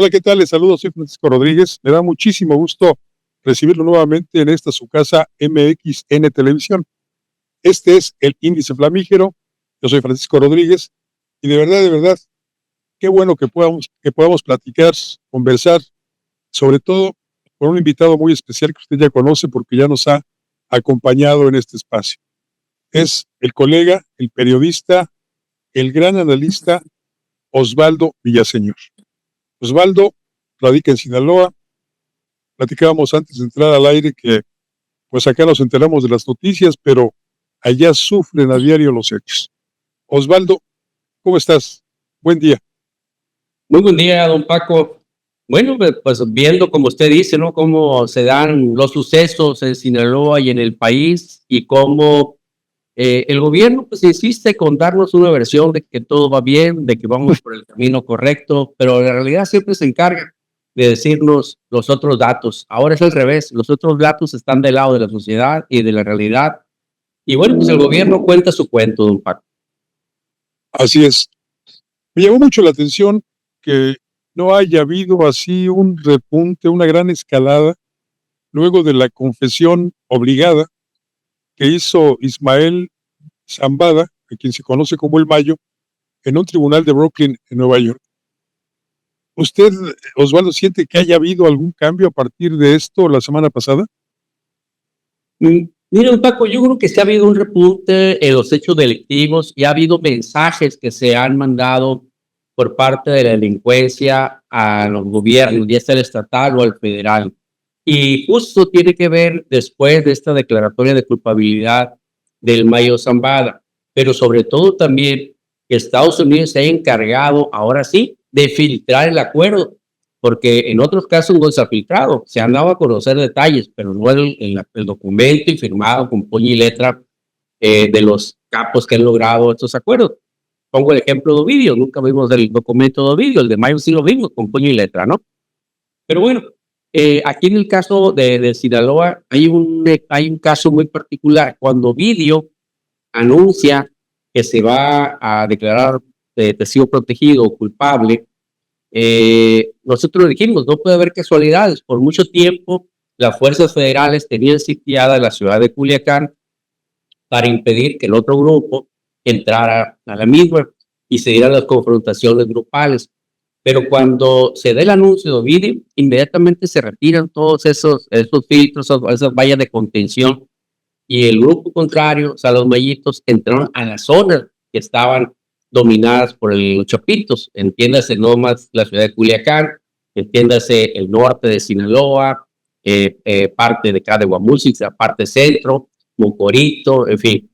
Hola, ¿qué tal? Les saludo, soy Francisco Rodríguez. Me da muchísimo gusto recibirlo nuevamente en esta su casa MXN Televisión. Este es el Índice Flamígero. Yo soy Francisco Rodríguez y de verdad, qué bueno que podamos platicar, conversar, sobre todo con un invitado muy especial que usted ya conoce porque ya nos ha acompañado en este espacio. Es el colega, el periodista, el gran analista Osvaldo Villaseñor. Osvaldo radica en Sinaloa. Platicábamos antes de entrar al aire que pues acá nos enteramos de las noticias, pero allá sufren a diario los hechos. Osvaldo, ¿cómo estás? Buen día. Muy buen día, don Paco. Bueno, pues viendo, como usted dice, ¿no? Cómo se dan los sucesos en Sinaloa y en el país y cómo el gobierno pues insiste con darnos una versión de que todo va bien, de que vamos por el camino correcto, pero la realidad siempre se encarga de decirnos los otros datos. Ahora es al revés, los otros datos están del lado de la sociedad y de la realidad. Y bueno, pues el gobierno cuenta su cuento, don Paco. Así es. Me llamó mucho la atención que no haya habido así un repunte, una gran escalada, luego de la confesión obligada que hizo Ismael Zambada, a quien se conoce como el Mayo, en un tribunal de Brooklyn, en Nueva York. ¿Usted, Osvaldo, siente que haya habido algún cambio a partir de esto la semana pasada? Miren, Paco, yo creo que sí ha habido un repunte en los hechos delictivos y ha habido mensajes que se han mandado por parte de la delincuencia a los gobiernos, ya sea el estatal o el federal. Y justo tiene que ver después de esta declaratoria de culpabilidad del Mayo Zambada, pero sobre todo también que Estados Unidos se ha encargado, ahora sí, de filtrar el acuerdo, porque en otros casos no se ha filtrado, se han dado a conocer detalles, pero no el documento y firmado con puño y letra de los capos que han logrado estos acuerdos. Pongo el ejemplo de Ovidio, nunca vimos el documento de Ovidio, el de Mayo sí lo vimos con puño y letra, ¿no? Pero bueno, aquí en el caso de Sinaloa hay un caso muy particular. Cuando Ovidio anuncia que se va a declarar testigo protegido o culpable, nosotros dijimos, no puede haber casualidades. Por mucho tiempo, las fuerzas federales tenían sitiada la ciudad de Culiacán para impedir que el otro grupo entrara a la misma y se dieran las confrontaciones grupales. Pero cuando se dé el anuncio de Ovidio, inmediatamente se retiran todos esos filtros, esas vallas de contención, y el grupo contrario, o sea, los mellitos, entraron a las zonas que estaban dominadas por los chapitos, entiéndase no más la ciudad de Culiacán, entiéndase el norte de Sinaloa, parte de acá de Guamúchil, parte centro, Mocorito, en fin.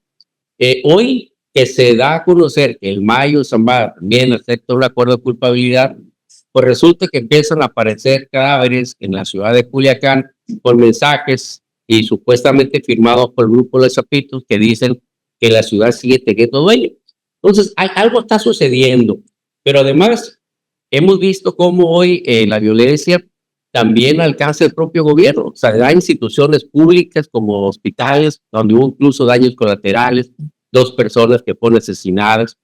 Hoy que se da a conocer que el Mayo Zambada también acepta un acuerdo de culpabilidad, pues resulta que empiezan a aparecer cadáveres en la ciudad de Culiacán con mensajes y supuestamente firmados por el grupo de Zapitos que dicen que la ciudad sigue teniendo dueño. Entonces, algo está sucediendo, pero además hemos visto cómo hoy la violencia también alcanza el propio gobierno. O sea, hay instituciones públicas como hospitales, donde hubo incluso daños colaterales, 2 personas que fueron asesinadas,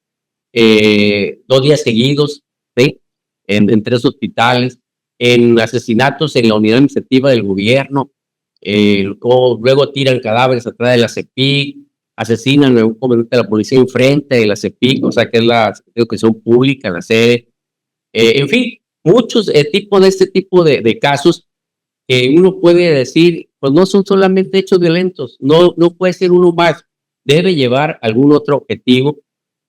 2 días seguidos, ¿sí? En 3 hospitales, en asesinatos en la unidad administrativa del gobierno, luego tiran cadáveres atrás de la CEPIC, asesinan a un comandante de la policía enfrente de la CEPIC, o sea que es la educación pública, la sede, en fin, muchos tipos de este tipo de casos que uno puede decir, pues no son solamente hechos violentos, no puede ser uno más, debe llevar algún otro objetivo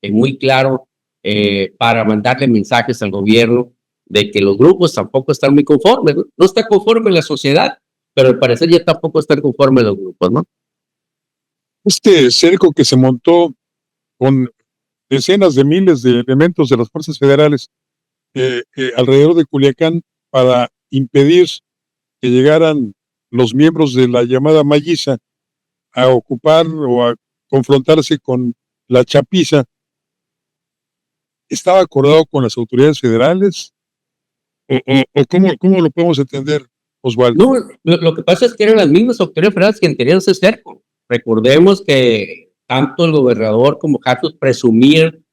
muy claro para mandarle mensajes al gobierno de que los grupos tampoco están muy conformes, no está conforme la sociedad, pero al parecer ya tampoco están conformes los grupos, ¿no? Este cerco que se montó con decenas de miles de elementos de las fuerzas federales alrededor de Culiacán para impedir que llegaran los miembros de la llamada Malliza a ocupar o a confrontarse con la chapiza, ¿estaba acordado con las autoridades federales? ¿O cómo lo podemos entender, Osvaldo? No, lo que pasa es que eran las mismas autoridades federales quienes querían ese cerco. Recordemos que tanto el gobernador como Jatos presumían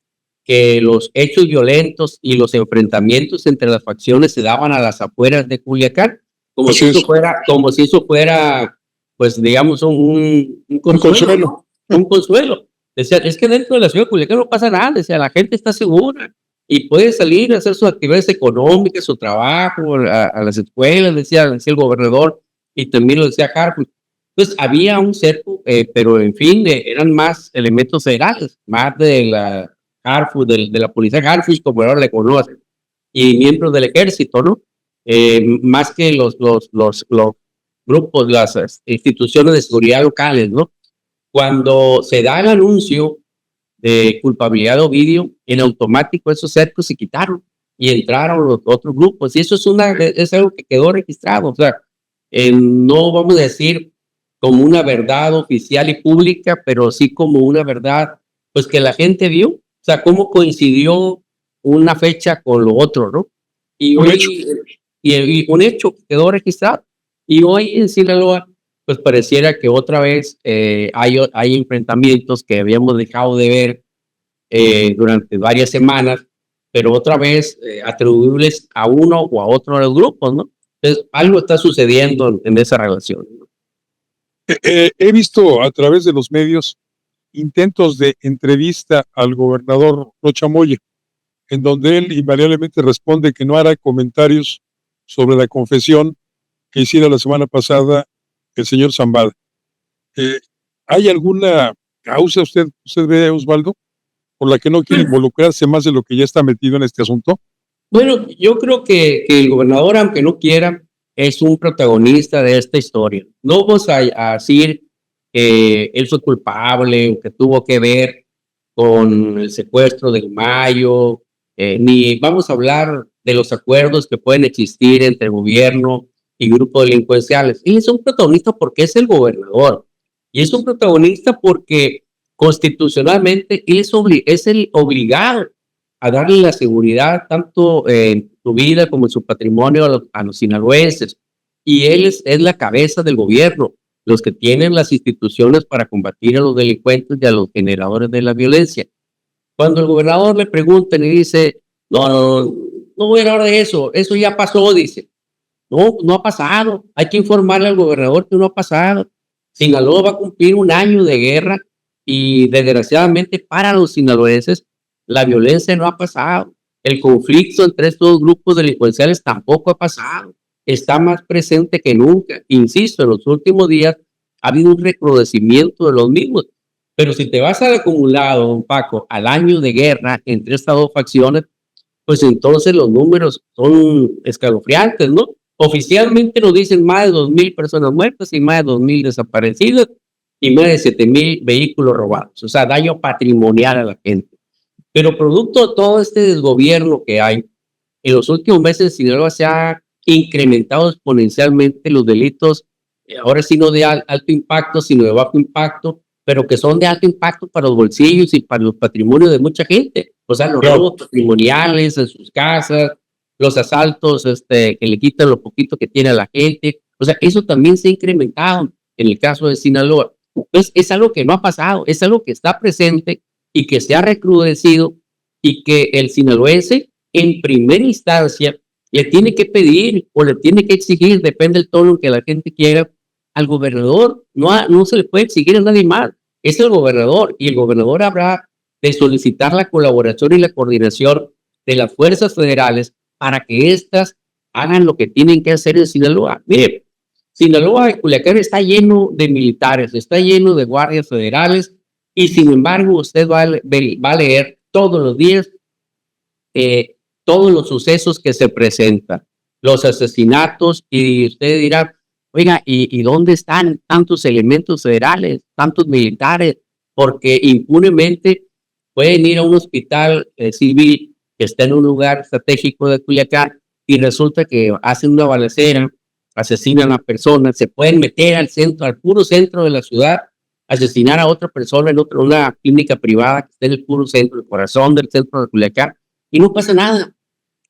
que los hechos violentos y los enfrentamientos entre las facciones se daban a las afueras de Culiacán, como si eso fuera, pues digamos, un consuelo, ¿no? Un consuelo. Decía, es que dentro de la ciudad de Culiacán no pasa nada, decía, la gente está segura y puede salir a hacer sus actividades económicas, su trabajo, a las escuelas, decía el gobernador, y también lo decía Harfuch. Entonces había un cerco, pero en fin, eran más elementos federales, más de la Harfuch, de la policía Harfuch, como ahora le conocen, y miembros del ejército, ¿no? Más que los grupos, las instituciones de seguridad locales, ¿no? Cuando se da el anuncio de culpabilidad de Ovidio, en automático esos cercos se quitaron y entraron los otros grupos, y eso es algo que quedó registrado, o sea, no vamos a decir como una verdad oficial y pública, pero sí como una verdad, pues que la gente vio, o sea, cómo coincidió una fecha con lo otro, ¿no? Y un hecho que quedó registrado. Y hoy en Sinaloa, pues pareciera que otra vez hay enfrentamientos que habíamos dejado de ver durante varias semanas, pero otra vez atribuibles a uno o a otro de los grupos, ¿no? Entonces, algo está sucediendo en esa relación. He visto a través de los medios intentos de entrevista al gobernador Rocha Moya, en donde él invariablemente responde que no hará comentarios sobre la confesión que hiciera la semana pasada el señor Zambada. ¿Hay alguna causa, usted ve, Osvaldo, por la que no quiere involucrarse más de lo que ya está metido en este asunto? Bueno, yo creo que el gobernador, aunque no quiera, es un protagonista de esta historia. No vamos a decir que él fue culpable o que tuvo que ver con el secuestro del Mayo, ni vamos a hablar de los acuerdos que pueden existir entre gobierno y grupos delincuenciales. Él es un protagonista porque es el gobernador, y es un protagonista porque constitucionalmente él es el obligado a darle la seguridad tanto en su vida como en su patrimonio a los sinaloenses. Y él es la cabeza del gobierno, los que tienen las instituciones para combatir a los delincuentes y a los generadores de la violencia. Cuando el gobernador le pregunta y dice, no voy a hablar de eso, eso ya pasó, dice. No ha pasado, hay que informarle al gobernador que no ha pasado. Sinaloa va a cumplir un año de guerra y desgraciadamente para los sinaloenses la violencia no ha pasado. El conflicto entre estos dos grupos delincuenciales tampoco ha pasado. Está más presente que nunca. Insisto, en los últimos días ha habido un recrudecimiento de los mismos. Pero si te vas al acumulado, don Paco, al año de guerra entre estas dos facciones, pues entonces los números son escalofriantes, ¿no? Oficialmente nos dicen más de 2,000 personas muertas y más de 2,000 desaparecidas y más de 7,000 vehículos robados. O sea, daño patrimonial a la gente. Pero producto de todo este desgobierno que hay, en los últimos meses en Sinaloa se ha incrementado exponencialmente los delitos, ahora sí no de alto impacto, sino de bajo impacto, pero que son de alto impacto para los bolsillos y para los patrimonios de mucha gente. O sea, los robos patrimoniales en sus casas, los asaltos que le quitan lo poquito que tiene a la gente. O sea, eso también se ha incrementado en el caso de Sinaloa. Entonces, es algo que no ha pasado, es algo que está presente y que se ha recrudecido y que el sinaloense en primera instancia le tiene que pedir o le tiene que exigir, depende del tono que la gente quiera, al gobernador. No se le puede exigir a nadie más, es el gobernador, y el gobernador habrá de solicitar la colaboración y la coordinación de las fuerzas federales para que éstas hagan lo que tienen que hacer en Sinaloa. Mire, Sinaloa y Culiacán está lleno de militares, está lleno de guardias federales, y sin embargo usted va a leer todos los días todos los sucesos que se presentan, los asesinatos, y usted dirá, oiga, ¿y dónde están tantos elementos federales, tantos militares? Porque impunemente pueden ir a un hospital civil que está en un lugar estratégico de Culiacán y resulta que hacen una balacera, asesinan a personas, se pueden meter al centro, al puro centro de la ciudad, asesinar a otra persona en una clínica privada que está en el puro centro, el corazón del centro de Culiacán, y no pasa nada.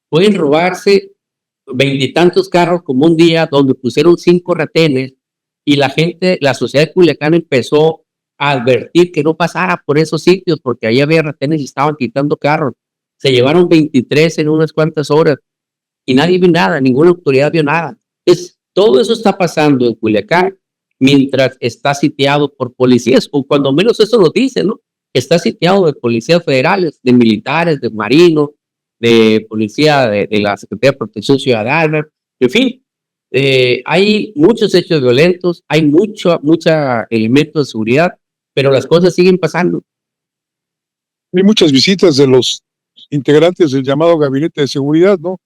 Pueden robarse 20 y tantos carros como un día donde pusieron 5 retenes y la gente, la sociedad de Culiacán empezó a advertir que no pasara por esos sitios, porque ahí había retenes y estaban quitando carros. Se llevaron 23 en unas cuantas horas y nadie vio nada, ninguna autoridad vio nada. Todo eso está pasando en Culiacán mientras está sitiado por policías, o cuando menos eso lo dice, ¿no? Está sitiado de policías federales, de militares, de marinos, de policía de la Secretaría de Protección Ciudadana, en fin, hay muchos hechos violentos, hay mucho elementos de seguridad, pero las cosas siguen pasando. Hay muchas visitas de los integrantes del llamado Gabinete de Seguridad, ¿no?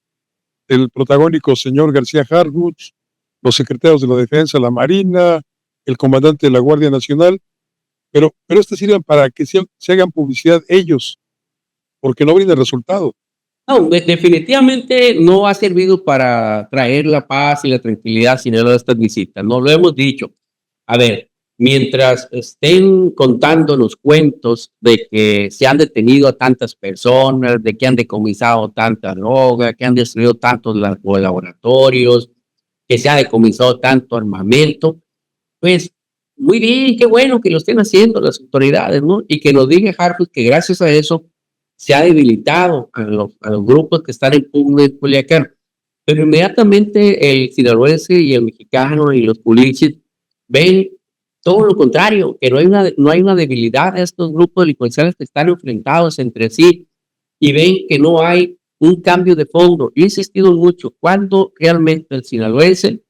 El protagónico señor García Harfuch, los secretarios de la Defensa, la Marina, el comandante de la Guardia Nacional, pero estas sirven para que se hagan publicidad ellos, porque no brinda resultado. No, definitivamente no ha servido para traer la paz y la tranquilidad sin estas visitas, no lo hemos dicho. A ver, mientras estén contándonos cuentos de que se han detenido a tantas personas, de que han decomisado tanta droga, que han destruido tantos laboratorios, que se ha decomisado tanto armamento, pues muy bien, qué bueno que lo estén haciendo las autoridades, ¿no? Y que nos diga Harfuch que gracias a eso se ha debilitado a los grupos que están en pugna en Culiacán. Pero inmediatamente el sinaloense y el mexicano y los pulichis ven todo lo contrario, que no hay una debilidad de estos grupos delincuenciales que están enfrentados entre sí y ven que no hay un cambio de fondo. Yo he insistido mucho, ¿cuándo realmente el sinaloense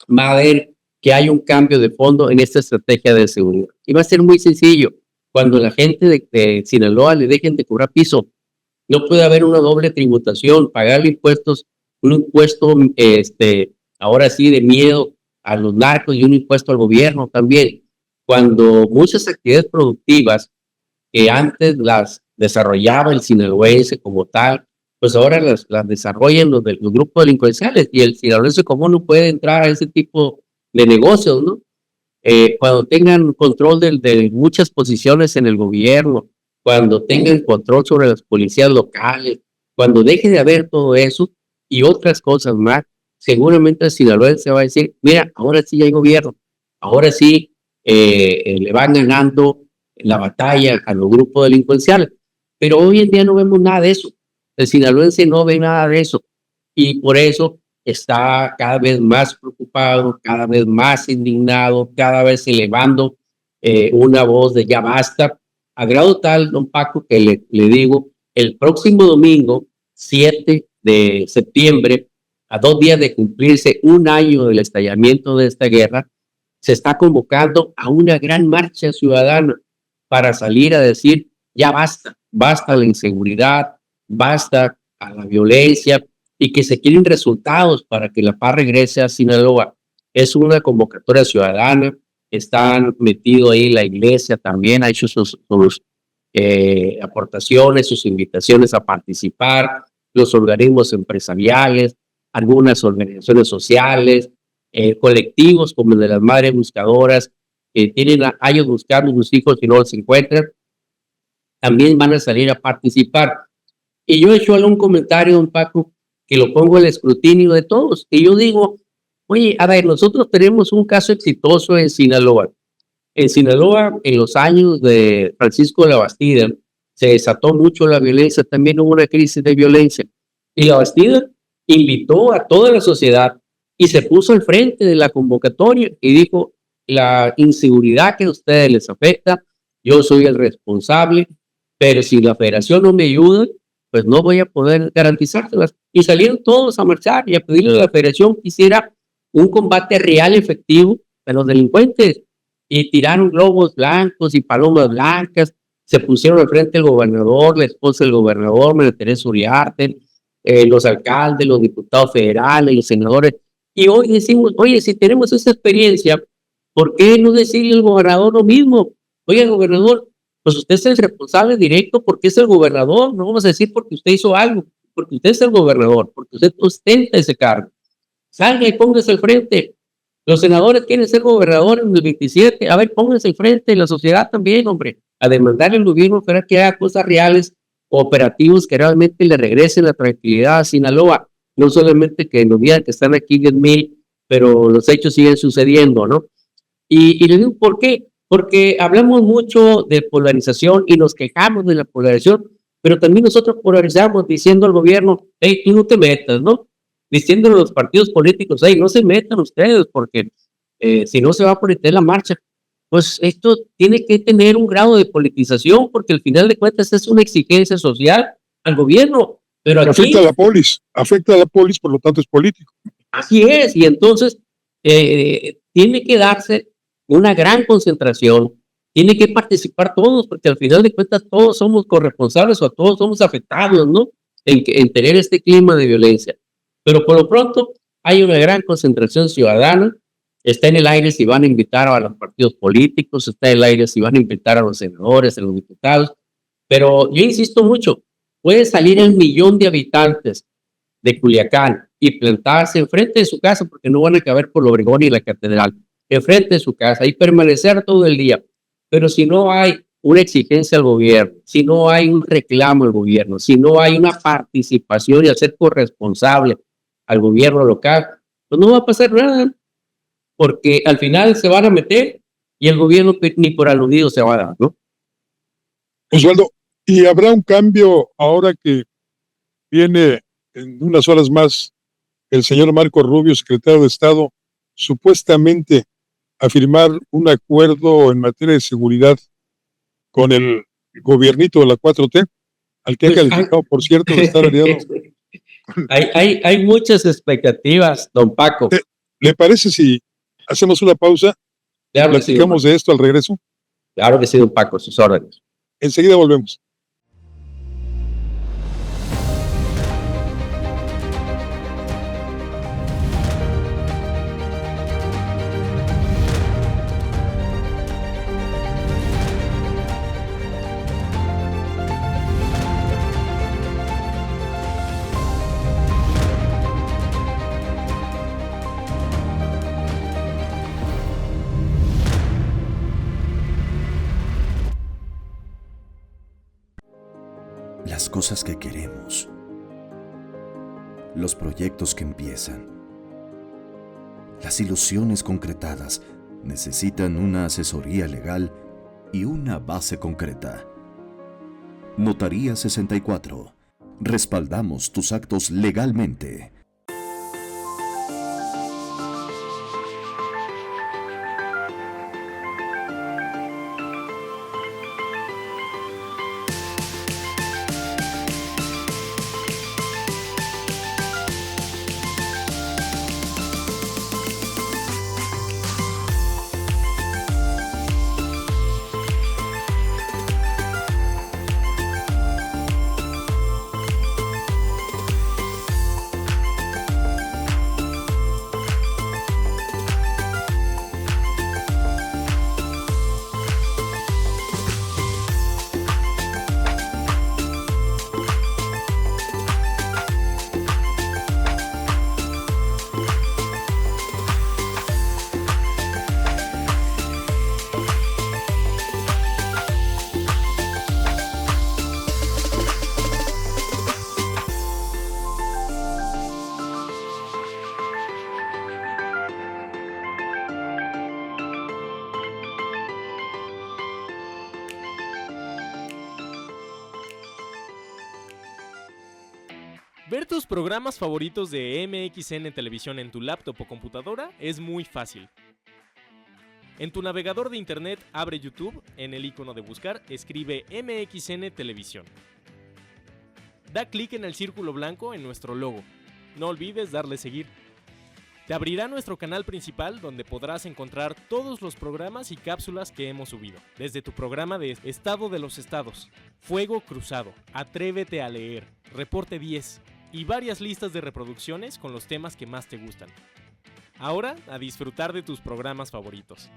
va a ver que hay un cambio de fondo en esta estrategia de seguridad? Y va a ser muy sencillo. Cuando la gente de Sinaloa le dejen de cobrar piso, no puede haber una doble tributación, pagarle impuestos, un impuesto, ahora sí, de miedo a los narcos y un impuesto al gobierno también. Cuando muchas actividades productivas que antes las desarrollaba el sinaloense como tal, pues ahora las desarrollan los grupos delincuenciales y el sinaloense común no puede entrar a ese tipo de negocios, ¿no? Cuando tengan control de muchas posiciones en el gobierno, cuando tengan control sobre las policías locales, cuando deje de haber todo eso y otras cosas más, seguramente el sinaloense va a decir, mira, ahora sí hay gobierno, ahora sí le van ganando la batalla a los grupos delincuenciales. Pero hoy en día no vemos nada de eso. El sinaloense no ve nada de eso. Y por eso está cada vez más preocupado, cada vez más indignado, cada vez elevando una voz de ya basta, a grado tal, don Paco, que le digo, el próximo domingo, 7 de septiembre, a 2 días de cumplirse un año del estallamiento de esta guerra, se está convocando a una gran marcha ciudadana para salir a decir, ya basta, basta la inseguridad, basta a la violencia, y que se quieren resultados para que la paz regrese a Sinaloa. Es una convocatoria ciudadana, están metidos ahí la iglesia también, ha hecho sus aportaciones, sus invitaciones a participar, los organismos empresariales, algunas organizaciones sociales, colectivos como el de las madres buscadoras, que tienen años buscando a sus hijos y no los encuentran, también van a salir a participar. Y yo he hecho algún comentario, don Paco, que lo pongo al escrutinio de todos. Y yo digo, oye, a ver, nosotros tenemos un caso exitoso en Sinaloa. En Sinaloa, en los años de Francisco de la Bastida, se desató mucho la violencia, también hubo una crisis de violencia. Y la Bastida invitó a toda la sociedad y se puso al frente de la convocatoria y dijo, la inseguridad que a ustedes les afecta, yo soy el responsable, pero si la federación no me ayuda, pues no voy a poder garantizárselas. Y salieron todos a marchar y a pedirle a la federación que hiciera un combate real, efectivo a los delincuentes. Y tiraron globos blancos y palomas blancas, se pusieron al frente el gobernador, la esposa del gobernador, María Teresa Uriarte, los alcaldes, los diputados federales, los senadores. Y hoy decimos, oye, si tenemos esa experiencia, ¿por qué no decirle al gobernador lo mismo? Oye, gobernador, pues usted es el responsable directo porque es el gobernador, no vamos a decir porque usted hizo algo, porque usted es el gobernador, porque usted ostenta ese cargo. Salga y póngase al frente. Los senadores quieren ser gobernadores en el 27, a ver, pónganse al frente, la sociedad también, hombre, a demandar al gobierno para que haga cosas reales, operativos que realmente le regresen la tranquilidad a Sinaloa, no solamente que nos digan que están aquí 10,000, pero los hechos siguen sucediendo, ¿no? Y le digo, ¿por qué? Porque hablamos mucho de polarización y nos quejamos de la polarización, pero también nosotros polarizamos diciendo al gobierno: hey, tú no te metas, ¿no? Diciendo a los partidos políticos: hey, no se metan ustedes porque si no se va a politizar la marcha. Pues esto tiene que tener un grado de politización porque al final de cuentas es una exigencia social al gobierno. Pero Afecta a aquí, afecta a la polis, por lo tanto es político. así es, y entonces tiene que darse una gran concentración, tiene que participar todos, porque al final de cuentas todos somos corresponsables o todos somos afectados, ¿no? En tener este clima de violencia. Pero por lo pronto hay una gran concentración ciudadana, está en el aire si van a invitar a los partidos políticos, está en el aire si van a invitar a los senadores, a los diputados, pero yo insisto mucho, puede salir el millón de habitantes de Culiacán y plantarse enfrente de su casa, porque no van a caber por Obregón y la catedral, enfrente de su casa y permanecer todo el día. Pero si no hay una exigencia al gobierno, si no hay un reclamo al gobierno, si no hay una participación y hacer corresponsable al gobierno local, pues no va a pasar nada, porque al final se van a meter y el gobierno ni por aludido se va a dar, ¿no? Osvaldo, ¿y habrá un cambio ahora que viene en unas horas más el señor Marco Rubio, secretario de Estado, supuestamente a firmar un acuerdo en materia de seguridad con el gobiernito de la 4T, al que ha Pues hay, calificado, por cierto, de estar aliado? hay muchas expectativas, don Paco. ¿Le parece si hacemos una pausa y Claro que sí, don platicamos Paco. de esto al regreso? Claro que sí, don Paco, sus órdenes. Enseguida volvemos. Las cosas que queremos, los proyectos que empiezan, las ilusiones concretadas necesitan una asesoría legal y una base concreta. Notaría 64. Respaldamos tus actos legalmente. Ver tus programas favoritos de MXN Televisión en tu laptop o computadora es muy fácil. En tu navegador de internet abre YouTube, en el icono de buscar escribe MXN Televisión. Da clic en el círculo blanco en nuestro logo. No olvides darle seguir. Te abrirá nuestro canal principal donde podrás encontrar todos los programas y cápsulas que hemos subido. Desde tu programa de Estado de los Estados, Fuego Cruzado, Atrévete a Leer, Reporte 10 y varias listas de reproducciones con los temas que más te gustan. Ahora, a disfrutar de tus programas favoritos.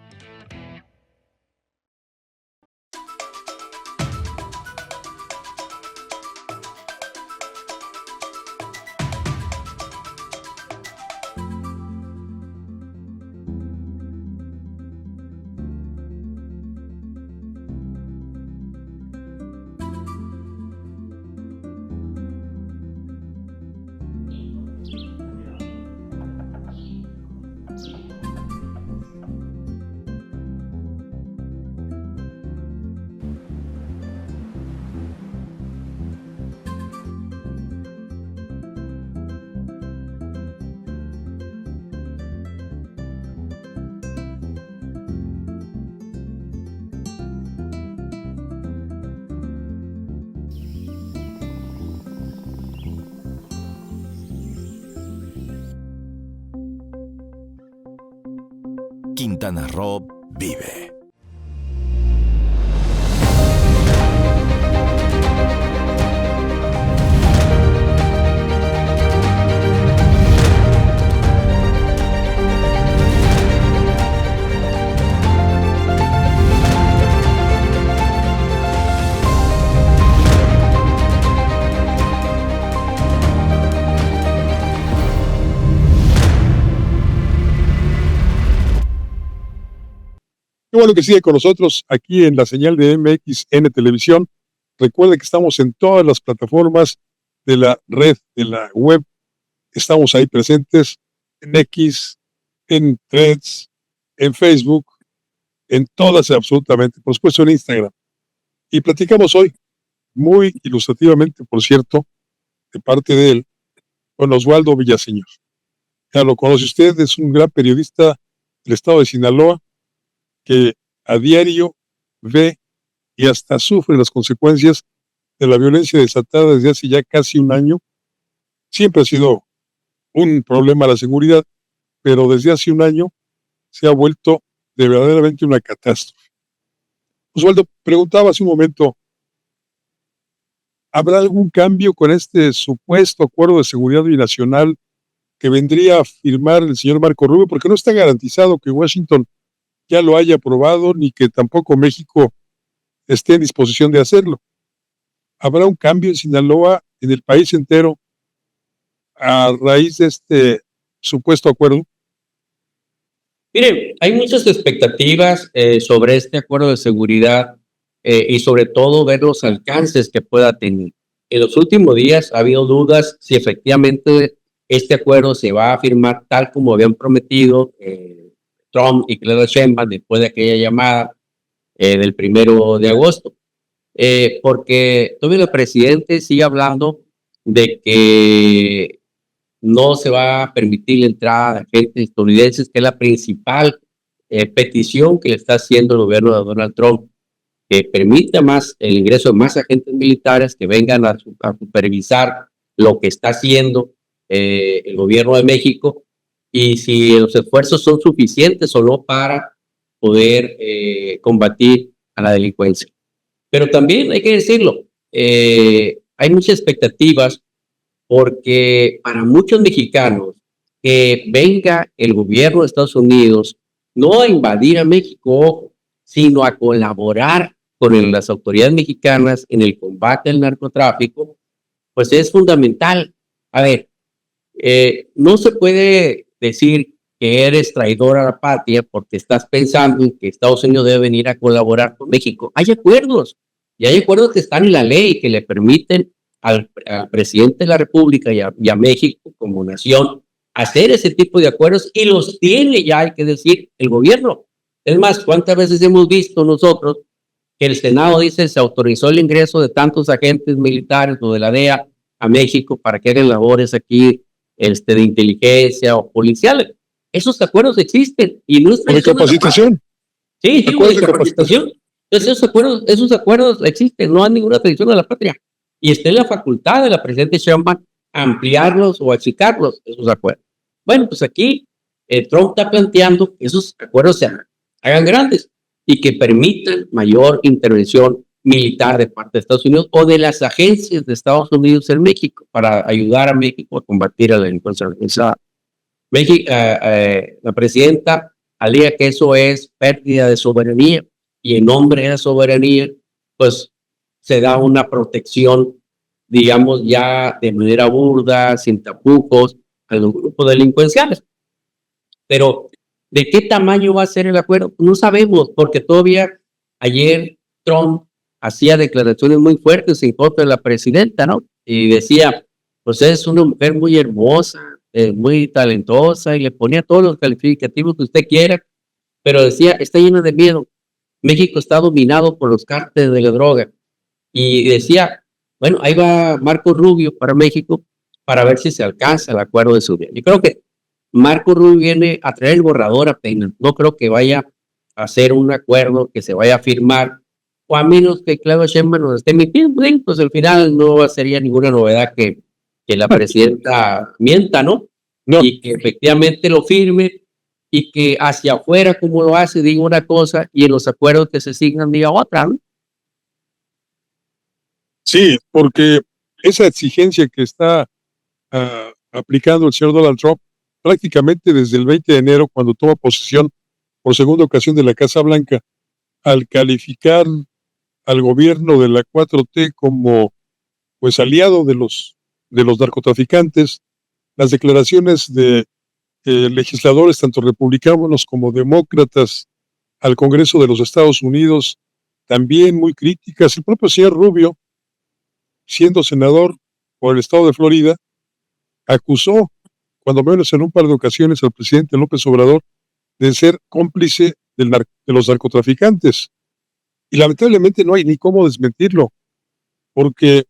Quintana Roo vive. Qué bueno que sigue con nosotros aquí en la señal de MXN Televisión. Recuerde que estamos en todas las plataformas de la red, de la web. Estamos ahí presentes en X, en Threads, en Facebook, en todas absolutamente, por supuesto en Instagram. Y platicamos hoy, muy ilustrativamente, por cierto, de parte de él, con Oswaldo Villaseñor. Ya lo conoce usted, es un gran periodista del estado de Sinaloa, que a diario ve y hasta sufre las consecuencias de la violencia desatada desde hace ya casi un año. Siempre ha sido un problema la seguridad, pero desde hace un año se ha vuelto de verdaderamente una catástrofe. Oswaldo, preguntaba hace un momento, ¿habrá algún cambio con este supuesto acuerdo de seguridad binacional que vendría a firmar el señor Marco Rubio? Porque no está garantizado que Washington ya lo haya aprobado, ni que tampoco México esté en disposición de hacerlo. ¿Habrá un cambio en Sinaloa, en el país entero, a raíz de este supuesto acuerdo? Mire, hay muchas expectativas sobre este acuerdo de seguridad y sobre todo ver los alcances que pueda tener. En los últimos días ha habido dudas si efectivamente este acuerdo se va a firmar tal como habían prometido Trump y Claudia Sheinbaum después de aquella llamada del 1 de agosto. Porque todavía el presidente sigue hablando de que no se va a permitir la entrada de agentes estadounidenses, que es la principal petición que le está haciendo el gobierno de Donald Trump, que permita más el ingreso de más agentes militares que vengan a supervisar lo que está haciendo el gobierno de México, y si los esfuerzos son suficientes o no para poder combatir a la delincuencia. Pero también hay que decirlo, hay muchas expectativas porque para muchos mexicanos que venga el gobierno de Estados Unidos no a invadir a México, sino a colaborar con las autoridades mexicanas en el combate al narcotráfico, pues es fundamental. A ver, no se puede decir que eres traidor a la patria porque estás pensando en que Estados Unidos debe venir a colaborar con México. Hay acuerdos, y hay acuerdos que están en la ley que le permiten al presidente de la República y a México como nación hacer ese tipo de acuerdos, y los tiene ya, hay que decir, el gobierno. Es más, ¿cuántas veces hemos visto nosotros que el Senado dice se autorizó el ingreso de tantos agentes militares o de la DEA a México para que hagan labores aquí de inteligencia o policiales? Esos acuerdos existen y no es ¿De capacitación? Sí, de capacitación. Entonces esos acuerdos existen, no hay ninguna traición a la patria. Y está en la facultad de la presidenta Sheinbaum ampliarlos o achicarlos, esos acuerdos. Bueno, pues aquí Trump está planteando que esos acuerdos se hagan grandes y que permitan mayor intervención militar de parte de Estados Unidos o de las agencias de Estados Unidos en México para ayudar a México a combatir a la delincuencia organizada. La presidenta alega que eso es pérdida de soberanía, y en nombre de la soberanía, pues se da una protección, digamos, ya de manera burda, sin tapujos, a los grupos delincuenciales. Pero, ¿de qué tamaño va a ser el acuerdo? No sabemos, porque todavía ayer Trump hacía declaraciones muy fuertes en contra de la presidenta, ¿no? Y decía, pues es una mujer muy hermosa, muy talentosa, y le ponía todos los calificativos que usted quiera, pero decía, está lleno de miedo. México está dominado por los cárteles de la droga. Y decía, bueno, ahí va Marco Rubio para México para ver si se alcanza el acuerdo de seguridad. Yo creo que Marco Rubio viene a traer el borrador apenas. No creo que vaya a hacer un acuerdo que se vaya a firmar, o a menos que Claudia Sheinbaum nos esté mintiendo. Pues al final no sería ninguna novedad que la presidenta mienta, ¿no? Y que efectivamente lo firme y que hacia afuera, como lo hace, diga una cosa y en los acuerdos que se signan diga otra, ¿no? Sí, porque esa exigencia que está aplicando el señor Donald Trump prácticamente desde el 20 de enero, cuando toma posesión por segunda ocasión de la Casa Blanca, al calificar al gobierno de la 4T como pues aliado de los narcotraficantes, las declaraciones de legisladores, tanto republicanos como demócratas, al Congreso de los Estados Unidos, también muy críticas. El propio señor Rubio, siendo senador por el estado de Florida, acusó, cuando menos en un par de ocasiones, al presidente López Obrador de ser cómplice de los narcotraficantes. Y lamentablemente no hay ni cómo desmentirlo, porque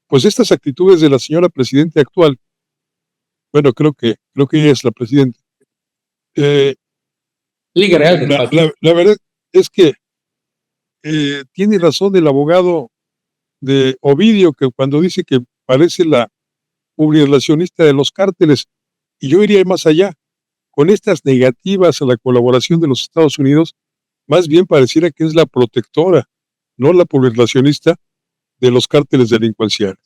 pues estas actitudes de la señora presidenta actual, bueno, creo que ella es la presidenta. Liga Real del La verdad es que tiene razón el abogado de Ovidio, que cuando dice que parece la publicacionista de los cárteles, y yo iría más allá, con estas negativas a la colaboración de los Estados Unidos, más bien pareciera que es la protectora, no la publicacionista de los cárteles delincuenciales.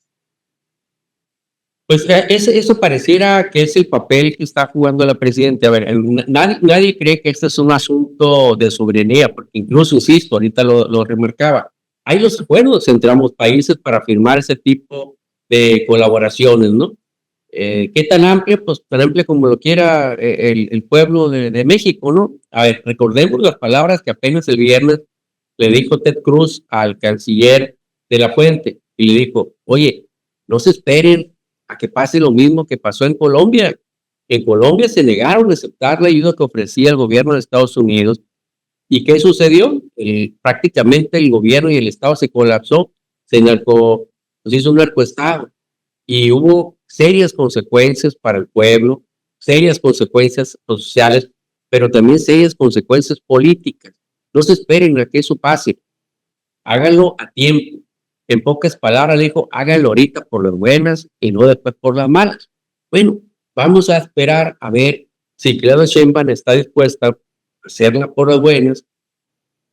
Pues eso pareciera que es el papel que está jugando la presidenta. A ver, nadie cree que este es un asunto de soberanía, porque incluso, insisto, ahorita lo remarcaba, hay los acuerdos entre ambos países para firmar ese tipo de colaboraciones, ¿no? ¿Qué tan amplia? Pues tan amplia como lo quiera el pueblo de México, ¿no? A ver, recordemos las palabras que apenas el viernes le dijo Ted Cruz al canciller de la Fuente, y le dijo, oye, no se esperen a que pase lo mismo que pasó en Colombia. En Colombia se negaron a aceptar la ayuda que ofrecía el gobierno de Estados Unidos. ¿Y qué sucedió? Prácticamente el gobierno y el Estado se colapsó, se hizo un narcoestado y hubo serias consecuencias para el pueblo, serias consecuencias sociales, pero también serias consecuencias políticas. No se esperen a que eso pase, háganlo a tiempo. En pocas palabras le dijo, háganlo ahorita por las buenas y no después por las malas. Bueno, vamos a esperar a ver si Claudia Sheinbaum está dispuesta a hacerla por las buenas,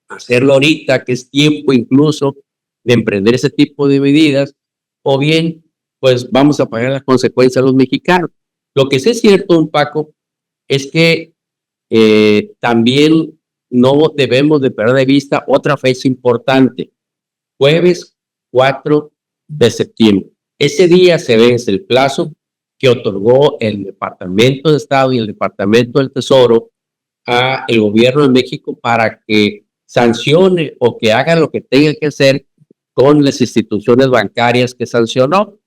hacerlo ahorita, que es tiempo incluso de emprender ese tipo de medidas, o bien, pues vamos a pagar las consecuencias a los mexicanos. Lo que sí es cierto, don Paco, es que también no debemos de perder de vista otra fecha importante, jueves 4 de septiembre. Ese día se vence el plazo que otorgó el Departamento de Estado y el Departamento del Tesoro a el gobierno de México para que sancione o que haga lo que tenga que hacer con las instituciones bancarias que sancionó,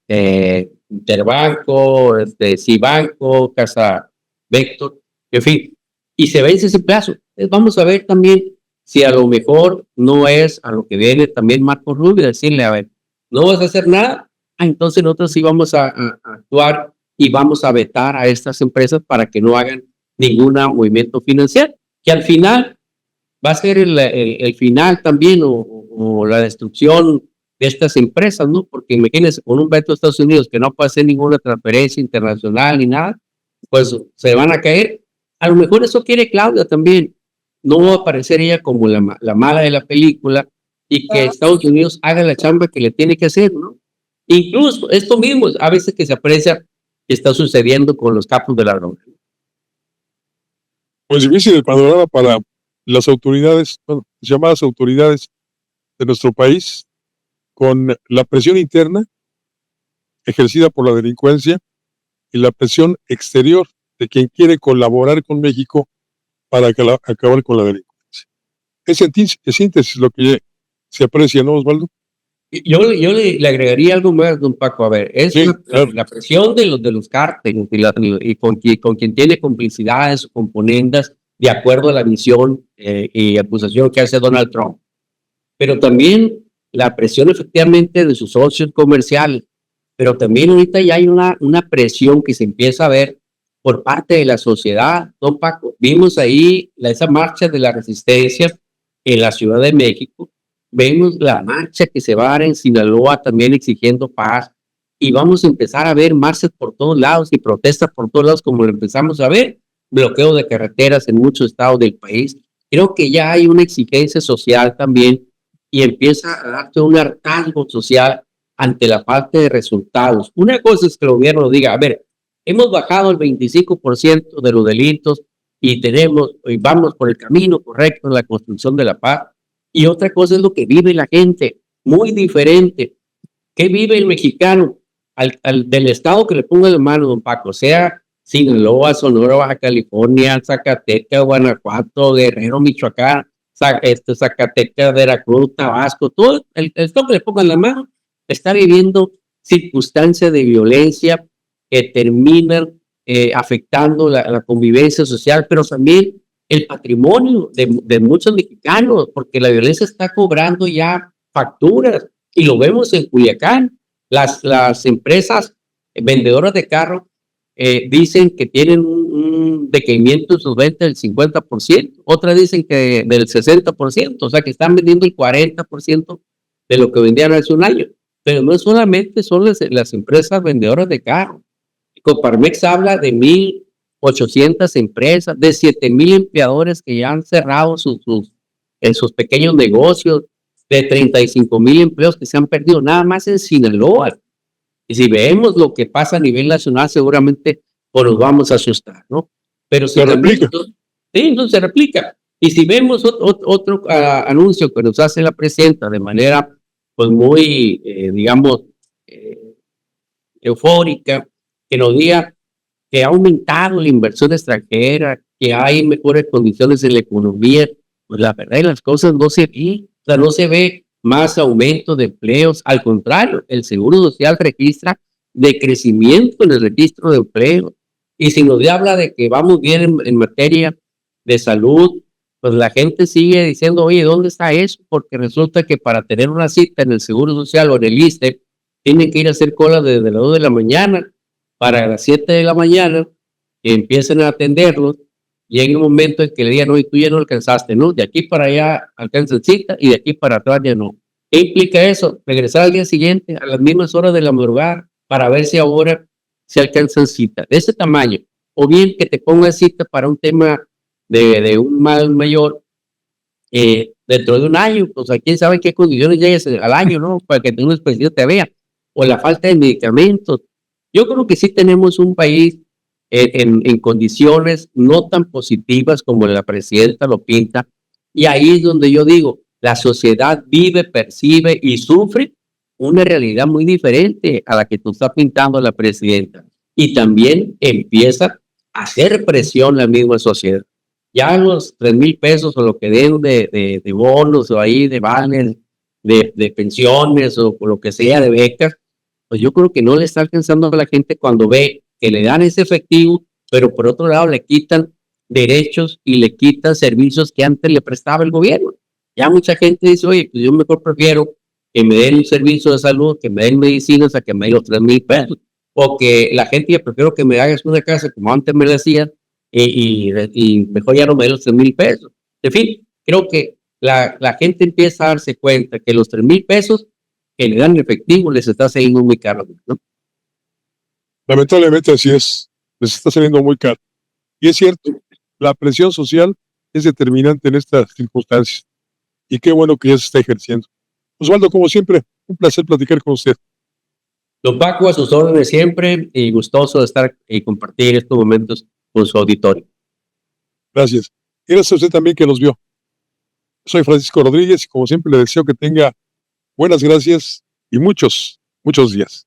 Interbanco, Cibanco, Casa Vector, en fin, y se vence ese plazo. Entonces vamos a ver también si a lo mejor no es a lo que viene también Marco Rubio, decirle, a ver, no vas a hacer nada, entonces nosotros sí vamos a actuar y vamos a vetar a estas empresas para que no hagan ningún movimiento financiero, que al final va a ser el final también o la destrucción de estas empresas, ¿no? Porque imagínense, con un veto de Estados Unidos que no puede hacer ninguna transferencia internacional ni nada, pues se van a caer. A lo mejor eso quiere Claudia también, no va a aparecer ella como la mala de la película y que Estados Unidos haga la chamba que le tiene que hacer, ¿no? Incluso esto mismo, a veces que se aprecia que está sucediendo con los capos de la droga. Pues difícil el panorama para las autoridades, bueno, llamadas autoridades de nuestro país, con la presión interna ejercida por la delincuencia y la presión exterior de quien quiere colaborar con México para acabar con la delincuencia. Es en síntesis lo que se aprecia, ¿no, Osvaldo? Yo le agregaría algo más, don Paco. A ver, es Sí, claro. la presión de los cárteles y con quien tiene complicidades o componendas de acuerdo a la visión y acusación que hace Donald Trump. Pero también la presión efectivamente de sus socios comerciales. Pero también ahorita ya hay una presión que se empieza a ver por parte de la sociedad, don Paco. Vimos ahí esa marcha de la resistencia en la Ciudad de México. Vemos la marcha que se va a dar en Sinaloa también exigiendo paz y vamos a empezar a ver marchas por todos lados y protestas por todos lados como lo empezamos a ver. bloqueo de carreteras en muchos estados del país. Creo que ya hay una exigencia social también y empieza a darse un hartazgo social ante la falta de resultados. Una cosa es que el gobierno diga, a ver, hemos bajado el 25% de los delitos y vamos por el camino correcto en la construcción de la paz. Y otra cosa es lo que vive la gente, muy diferente. ¿Qué vive el mexicano? Del estado que le ponga la mano, don Paco, sea Sinaloa, Sonora, Baja California, Zacatecas, Guanajuato, Guerrero, Michoacán, Zacatecas, Veracruz, Tabasco, todo el estado que le pongan la mano está viviendo circunstancias de violencia que terminan afectando la convivencia social, pero también el patrimonio de muchos mexicanos, porque la violencia está cobrando ya facturas y lo vemos en Culiacán. Las empresas vendedoras de carros dicen que tienen un decaimiento en sus ventas del 50%, otras dicen que del 60%, o sea que están vendiendo el 40% de lo que vendían hace un año. Pero no solamente son las empresas vendedoras de carros. Coparmex habla de 1,800 empresas, de 7,000 empleadores que ya han cerrado sus pequeños negocios, de 35,000 empleos que se han perdido nada más en Sinaloa. Y si vemos lo que pasa a nivel nacional, seguramente pues nos vamos a asustar, ¿no? Pero si Se replica. Sí, no se replica. Y si vemos otro anuncio que nos hace la presidenta de manera pues muy, digamos, eufórica, que nos diga que ha aumentado la inversión extranjera, que hay mejores condiciones en la economía, pues la verdad de las cosas no se ve, o sea, no se ve más aumento de empleos, al contrario, el Seguro Social registra decrecimiento en el registro de empleo, y si nos habla de que vamos bien en materia de salud, pues la gente sigue diciendo, oye, ¿dónde está eso? Porque resulta que para tener una cita en el Seguro Social o en el ISSSTE, tienen que ir a hacer cola desde las 2 de la mañana para las 7 de la mañana, que empiecen a atenderlos, llega un momento en que le digan, oye, tú ya no alcanzaste, ¿no? De aquí para allá alcanzan cita y de aquí para atrás ya no. ¿Qué implica eso? Regresar al día siguiente a las mismas horas de la madrugada para ver si ahora se alcanzan cita de ese tamaño, o bien que te pongan cita para un tema de un mal mayor dentro de un año, pues a quién sabe en qué condiciones llegues al año, ¿no? Para que un especialista te vea, o la falta de medicamentos. Yo creo que sí tenemos un país en condiciones no tan positivas como la presidenta lo pinta, y ahí es donde yo digo, la sociedad vive, percibe y sufre una realidad muy diferente a la que tú estás pintando la presidenta, y también empieza a hacer presión la misma sociedad. Ya los 3,000 pesos o lo que den de bonos o ahí de vales, de pensiones o lo que sea, de becas, pues yo creo que no le está alcanzando a la gente cuando ve que le dan ese efectivo, pero por otro lado le quitan derechos y le quitan servicios que antes le prestaba el gobierno. Ya mucha gente dice, oye, pues yo mejor prefiero que me den un servicio de salud, que me den medicinas, a que me den los 3,000 pesos. O que la gente, ya prefiero que me hagas una casa como antes me decían, y mejor ya no me den los 3,000 pesos. En fin, creo que la gente empieza a darse cuenta que los 3,000 pesos que le dan en efectivo les está saliendo muy caro, ¿no? Lamentablemente así es, les está saliendo muy caro. Y es cierto, la presión social es determinante en estas circunstancias. Y qué bueno que ya se está ejerciendo. Osvaldo, como siempre, un placer platicar con usted. Don Paco, a sus órdenes siempre y gustoso de estar y compartir estos momentos con su auditorio. Gracias. Y gracias a usted también que nos vio. Soy Francisco Rodríguez y como siempre le deseo que tenga buenas gracias y muchos días.